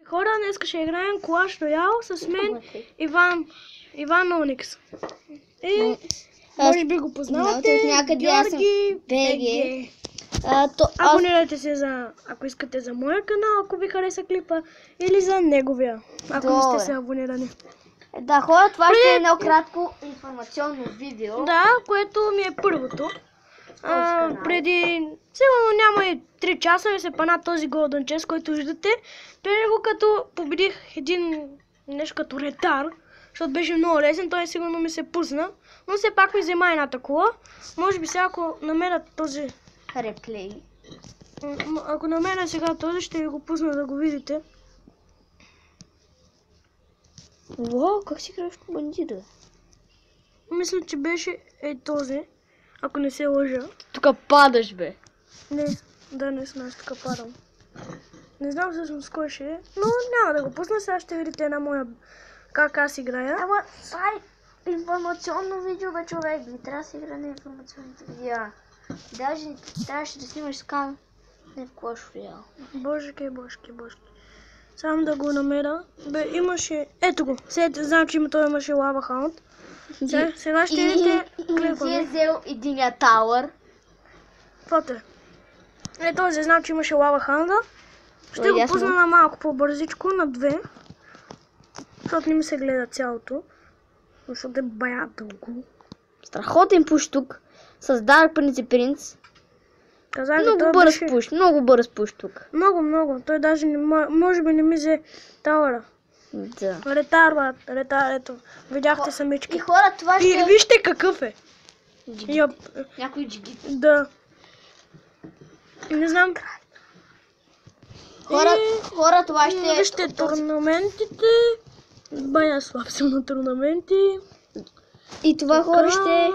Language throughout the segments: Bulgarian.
Хора, днес ще играем Clash Royale с мен Иван Оникс. И може би го познавате, Георги БГ. Абонирайте се, ако искате за моя канал, ако ви хареса клипа, или за неговия, ако не сте се абонирани. Да, хора, това ще е едно кратко информационно видео. Да, което ми е първото. Преди, сигурно няма и 3 часа ми се пана този Golden Chest, който виждате. Преди го като победих един нещо като ретар, защото беше много лесен, той сигурно ми се пусна. Но все пак ми взема едната кола. Може би сега ако намеря този реплей. Ако намеря сега този, ще ви го пусна да го видите. Вау, как си играеш по бандита? Мисля, че беше този, ако не се лъжа. Тук падаш, бе. Не, не съм, аз тук падам. Не знам всъщност кой ще е, но няма да го пусна, сега ще видите на моя как аз играя. Ама, това е информационно видео, бе, човек. Не трябва да се игра на информационните видеа. Даже трябваше да снимаш скан. Не в Clash Royale. Божки. Само да го намеря. Бе, имаше... Ето го. Сега знам, че той имаше лава хаунд. Сега ще видите клипа. И си е взел единия тауър. Фото е. Този знам, че имаше лава хаунда. Ще го пусна на малко по-бързичко, на 2. Защото не ми се гледа цялото. Защото е бая дълго. Страхотен пуш тук. С Dark Prince. Много бърз пуш тук. Много. Той даже може би не ми взе тауъра. Да. Ретар, ето. Видяхте самички. И хора, това ще... И вижте какъв е. Някой джигит. Да. Не знам. Хора, това ще... Вижте турнаментите. Бая слаб съм на турнаменти. И това хора ще...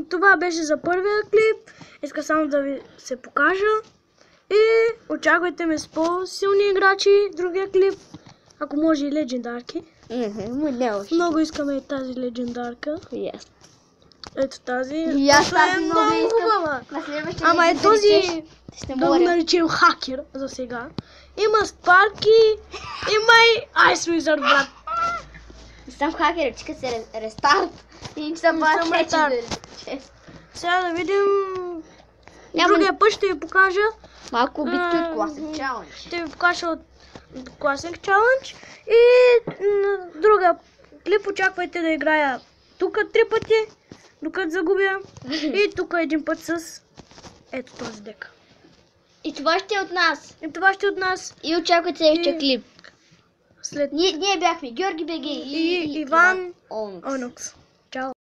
Това беше за първия клип. Иска само да ви се покажа. И очаквайте ме с по-силни играчи в другия клип. Ако може и легендарки. Много искаме и тази легендарка. Ето тази. И аз тази много искам. Ама е този, да го наречем хакер за сега. Има Спарки, има и Ice Wizard, брат. Не съм хакер, чека се рестарт. И не съм ретард. Сега да видим. Другия път ще ви покажа. Малко битки от Classic Challenge. Ще ви покажа от Classic Challenge. И на другия клип очаквайте да играя тук 3 пъти, докато загубя. И тук един път с ето този дек. И това ще е от нас. И очаквайте следващия клип. Ние бяхме Георги БГ и Иван Оникс.